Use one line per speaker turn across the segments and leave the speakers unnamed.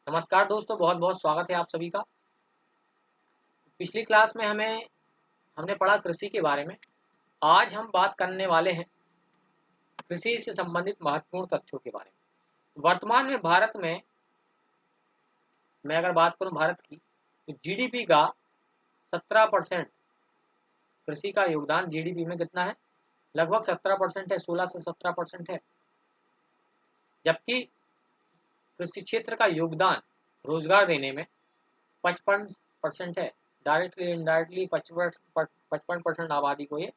नमस्कार दोस्तों, बहुत बहुत स्वागत है आप सभी का। पिछली क्लास में हमने पढ़ा कृषि के बारे में। आज हम बात करने वाले हैं कृषि से संबंधित महत्वपूर्ण तथ्यों के बारे में। वर्तमान में भारत में मैं अगर बात करूं भारत की, तो जीडीपी का 17% कृषि का योगदान जीडीपी में कितना है? लगभग 17% है, 16 से 17% है। जबकि कृषि क्षेत्र का योगदान रोजगार देने में 55% है। डायरेक्टली इनडायरेक्टली 55% आबादी को ये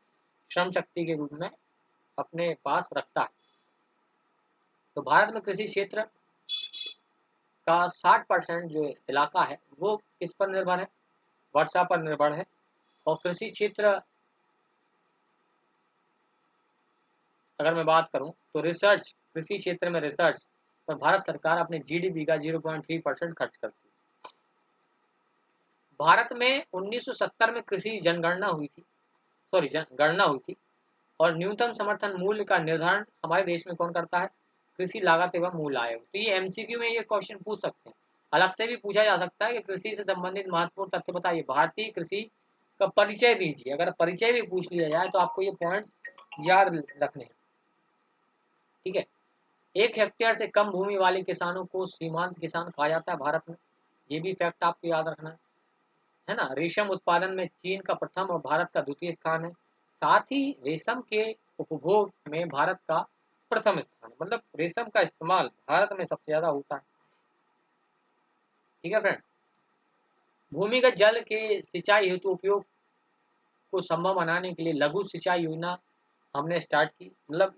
श्रम शक्ति के रूप में अपने पास रखता है। तो भारत में कृषि क्षेत्र का 60% जो इलाका है वो किस पर निर्भर है? वर्षा पर निर्भर है। और कृषि क्षेत्र अगर मैं बात करूं तो रिसर्च, कृषि क्षेत्र में रिसर्च पर भारत सरकार अपने जीडीपी का 0.3% खर्च करती है। भारत में 1970 में कृषि जनगणना हुई थी, गणना हुई थी। और न्यूनतम समर्थन मूल्य का निर्धारण हमारे देश में कौन करता है? कृषि लागत एवं मूल्य आयोग। तो ये एमसीक्यू में ये क्वेश्चन पूछ सकते हैं। अलग से भी पूछा जा सकता है कि कृषि से संबंधित महत्वपूर्ण तथ्य बताइए, भारतीय कृषि का परिचय दीजिए। अगर परिचय भी पूछ लिया जाए तो आपको ये पॉइंट्स याद रखने हैं। ठीक है। 1 हेक्टेयर से कम भूमि वाले किसानों को सीमांत किसान कहा जाता है भारत में। ये भी फैक्ट आपको याद रखना है ना। रेशम उत्पादन में चीन का प्रथम और भारत का द्वितीय स्थान है। साथ ही रेशम के उपभोग में भारत का प्रथम स्थान है। मतलब रेशम का इस्तेमाल भारत में सबसे ज्यादा होता है। ठीक है फ्रेंड्स। भूमिगत जल के सिंचाई हेतु उपयोग को संभव बनाने के लिए लघु सिंचाई योजना हमने स्टार्ट की। मतलब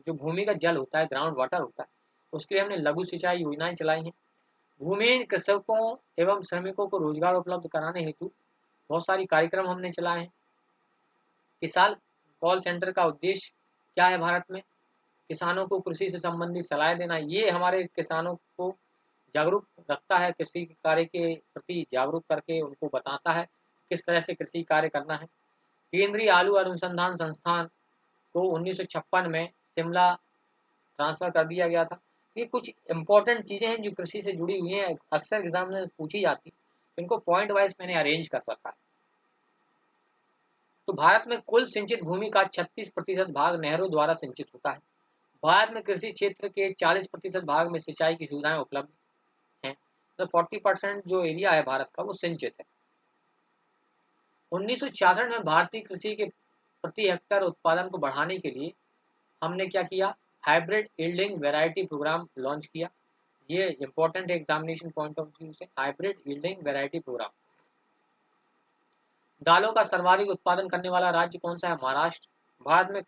जो भूमिगत जल होता है, ग्राउंड वाटर होता है, उसके लिए हमने लघु सिंचाई योजनाएं चलाई हैं। भूमिहीन कृषकों एवं श्रमिकों को रोजगार उपलब्ध कराने हेतु बहुत सारी कार्यक्रम हमने चलाए हैं। किसान कॉल सेंटर का उद्देश्य क्या है? भारत में किसानों को कृषि से संबंधित सलाह देना। ये हमारे किसानों को जागरूक रखता है, कृषि कार्य के प्रति जागरूक करके उनको बताता है किस तरह से कृषि कार्य करना है। केंद्रीय आलू अनुसंधान संस्थान को 1956 में शिमला ट्रांसफर कर दिया गया था। ये कुछ इंपॉर्टेंट चीजें हैं जो कृषि से जुड़ी हुई हैं, अक्सर एग्जाम में पूछी जाती। इनको पॉइंट वाइज मैंने अरेंज कर रखा है। तो भारत में कुल सिंचित भूमि का 36% भाग नहरों द्वारा सिंचित होता है। भारत में कृषि क्षेत्र के 40% भाग में सिंचाई की सुविधाएं उपलब्ध हैं। तो 40% जो एरिया है भारत का वो सिंचित है। 1966 में भारतीय कृषि के प्रति हेक्टेयर उत्पादन को बढ़ाने के लिए हमने क्या किया? Hybrid yielding variety programme launch किया। ये इंपॉर्टेंट है एग्जामिनेशन पॉइंट ऑफ व्यू से। Hybrid yielding variety programme. दालों का सर्वाधिक उत्पादन करने वाला राज्य कौन सा है? महाराष्ट्र। भारत में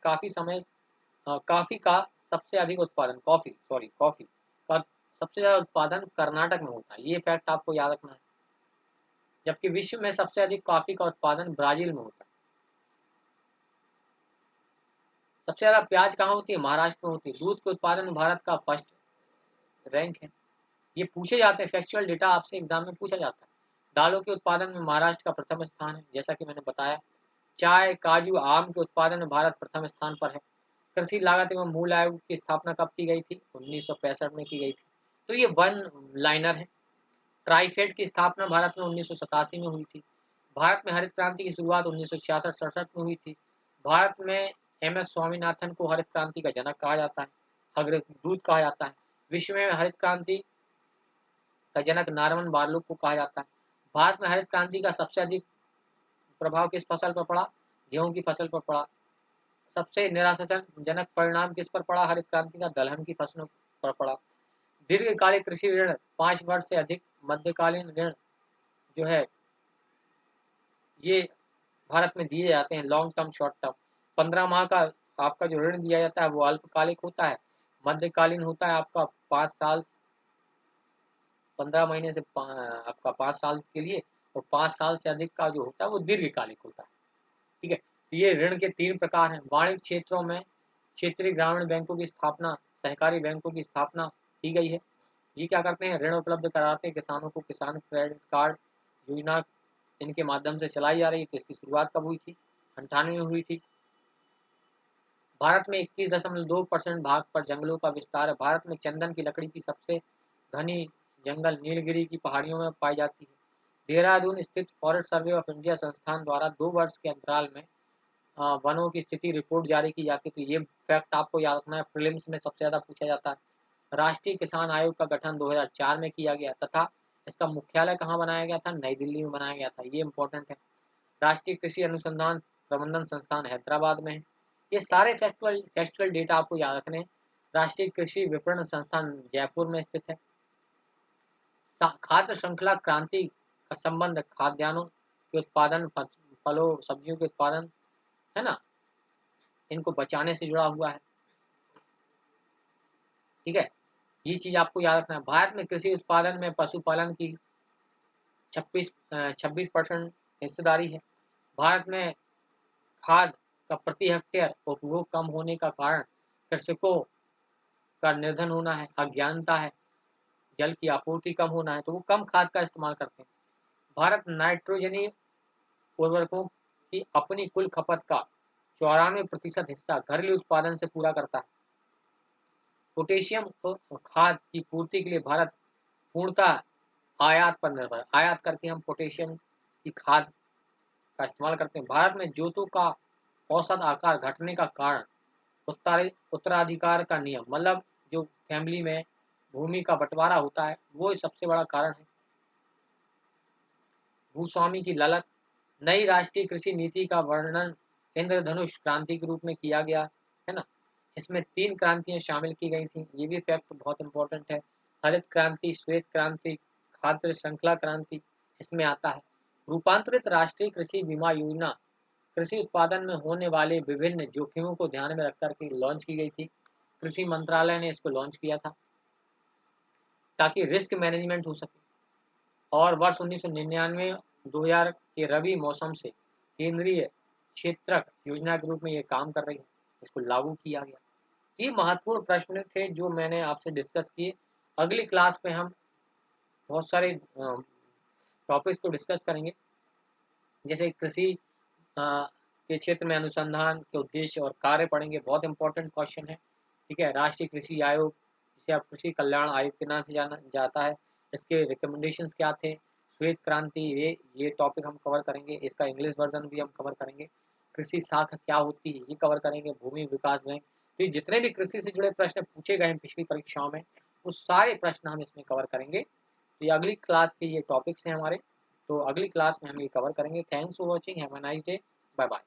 कॉफी का सबसे अधिक उत्पादन कॉफी का सबसे ज्यादा उत्पादन कर्नाटक में होता है। ये फैक्ट आपको याद रखना है। जबकि विश्व में सबसे अधिक कॉफी का उत्पादन ब्राजील में होता है। सबसे ज्यादा प्याज कहाँ होती है? महाराष्ट्र में होती है। दूध के उत्पादन में भारत का फर्स्ट रैंक है। ये पूछे जाते हैं, फैक्चुअल डेटा आपसे एग्जाम में पूछा जाता है। दालों के उत्पादन में महाराष्ट्र का प्रथम स्थान है, जैसा कि मैंने बताया। चाय, काजू, आम के उत्पादन में भारत प्रथम स्थान पर है। कृषि लागत एवं मूल्य आयोग की स्थापना कब की गई थी? 1965 में की गई थी। तो ये वन लाइनर है। ट्राइफेड की स्थापना भारत में 1987 में हुई थी। भारत में हरित क्रांति की शुरुआत 1966-67 में हुई थी। भारत में एम एस स्वामीनाथन को हरित क्रांति का जनक कहा जाता है, अग्रदूत कहा जाता है। विश्व में हरित क्रांति का जनक नारमन बार्लोग को कहा जाता है। भारत में हरित क्रांति का सबसे अधिक प्रभाव किस फसल पर पड़ा? गेहूं की फसल पर पड़ा। सबसे निराशाजनक परिणाम किस पर पड़ा हरित क्रांति का? दलहन की फसलों पर पड़ा। दीर्घकालिक कृषि ऋण 5 वर्ष से अधिक, मध्यकालीन ऋण जो है ये भारत में दिए जाते हैं, लॉन्ग टर्म शॉर्ट टर्म। 15 माह का आपका जो ऋण दिया जाता है वो अल्पकालिक होता है। मध्यकालीन होता है आपका 5 साल, 15 महीने से आपका 5 साल के लिए। और 5 साल से अधिक का जो होता है वो दीर्घकालिक होता है। ठीक है। तो ये ऋण के 3 प्रकार हैं। वाणिज्य क्षेत्रों में क्षेत्रीय ग्रामीण बैंकों की स्थापना, सहकारी बैंकों की स्थापना की गई है। ये क्या करते हैं? ऋण उपलब्ध कराते हैं किसानों को। किसान क्रेडिट कार्ड योजना इनके माध्यम से चलाई जा रही है। तो इसकी शुरुआत कब हुई थी? 98 में हुई थी। भारत में 21.2% भाग पर जंगलों का विस्तार है। भारत में चंदन की लकड़ी की सबसे घनी जंगल नीलगिरी की पहाड़ियों में पाई जाती है। देहरादून स्थित फॉरेस्ट सर्वे ऑफ इंडिया संस्थान द्वारा 2 वर्ष के अंतराल में वनों की स्थिति रिपोर्ट जारी की जाती है। तो ये फैक्ट आपको याद रखना है, प्रीलिम्स में सबसे ज़्यादा पूछा जाता है। राष्ट्रीय किसान आयोग का गठन 2004 में किया गया तथा इसका मुख्यालय कहाँ बनाया गया था? नई दिल्ली में बनाया गया था। ये इंपॉर्टेंट है। राष्ट्रीय कृषि अनुसंधान प्रबंधन संस्थान हैदराबाद में है। ये सारे फैक्चुअल डेटा आपको याद रखने हैं। राष्ट्रीय कृषि विपणन संस्थान जयपुर में स्थित है। खाद्य श्रृंखला क्रांति का संबंध खाद्यान्नों के उत्पादन, फलों सब्जियों के उत्पादन, है ना, इनको बचाने से जुड़ा हुआ है। ठीक है, ये चीज आपको याद रखना है। भारत में कृषि उत्पादन में पशुपालन की 26% हिस्सेदारी है। भारत में खाद का प्रति हेक्टेयर उपभोग कम होने का कारण कृषकों का निर्धन होना है, अज्ञानता है, जल की आपूर्ति कम होना है, तो वो कम खाद का इस्तेमाल करते हैं। भारत नाइट्रोजनी उर्वरकों की अपनी कुल खपत का 94% हिस्सा घरेलू उत्पादन से पूरा करता है। पोटेशियम खाद की पूर्ति के लिए भारत पूर्णतः आयात पर निर्भर है। आयात करके हम पोटेशियम की खाद का इस्तेमाल करते हैं। भारत में जोतों का औसत आकार घटने का कारण उत्तराधिकार का नियम, मतलब जो फैमिली में भूमि का बंटवारा होता है वो सबसे बड़ा कारण है। भूस्वामी की ललक। नई राष्ट्रीय कृषि नीति का वर्णन इंद्रधनुष क्रांति के रूप में किया गया है ना। इसमें 3 क्रांतियां शामिल की गई थी। ये भी फैक्ट बहुत इंपॉर्टेंट है। हरित क्रांति, श्वेत क्रांति, खाद्य श्रृंखला क्रांति इसमें आता है। रूपांतरित राष्ट्रीय कृषि बीमा योजना कृषि उत्पादन में होने वाले विभिन्न जोखिमों को ध्यान में रख करके लॉन्च की गई थी। कृषि मंत्रालय ने इसको लॉन्च किया था ताकि रिस्क मैनेजमेंट हो सके। और वर्ष 1999-2000 के रबी मौसम से केंद्रीय क्षेत्रक योजना के रूप में ये काम कर रही है। इसको लागू किया गया। ये महत्वपूर्ण प्रश्न थे जो मैंने आपसे डिस्कस किए। अगली क्लास में हम बहुत सारे टॉपिक्स को डिस्कस करेंगे, जैसे कृषि के क्षेत्र में अनुसंधान के उद्देश्य और कार्य पढ़ेंगे। बहुत इंपॉर्टेंट क्वेश्चन है। ठीक है, राष्ट्रीय कृषि आयोग, जिसे आप कृषि कल्याण आयोग के नाम से जाना जाता है, इसके रिकमेंडेशंस क्या थे, श्वेत क्रांति, ये टॉपिक हम कवर करेंगे। इसका इंग्लिश वर्जन भी हम कवर करेंगे। कृषि शाखा क्या होती है ये कवर करेंगे। भूमि विकास बैंक। तो ये जितने भी कृषि से जुड़े प्रश्न पूछे गए हैं पिछली परीक्षाओं में, वो सारे प्रश्न हम इसमें कवर करेंगे। तो ये अगली क्लास के ये टॉपिक्स हैं हमारे। तो अगली क्लास में हम ये कवर करेंगे। Thanks for watching. Have a nice day. Bye bye.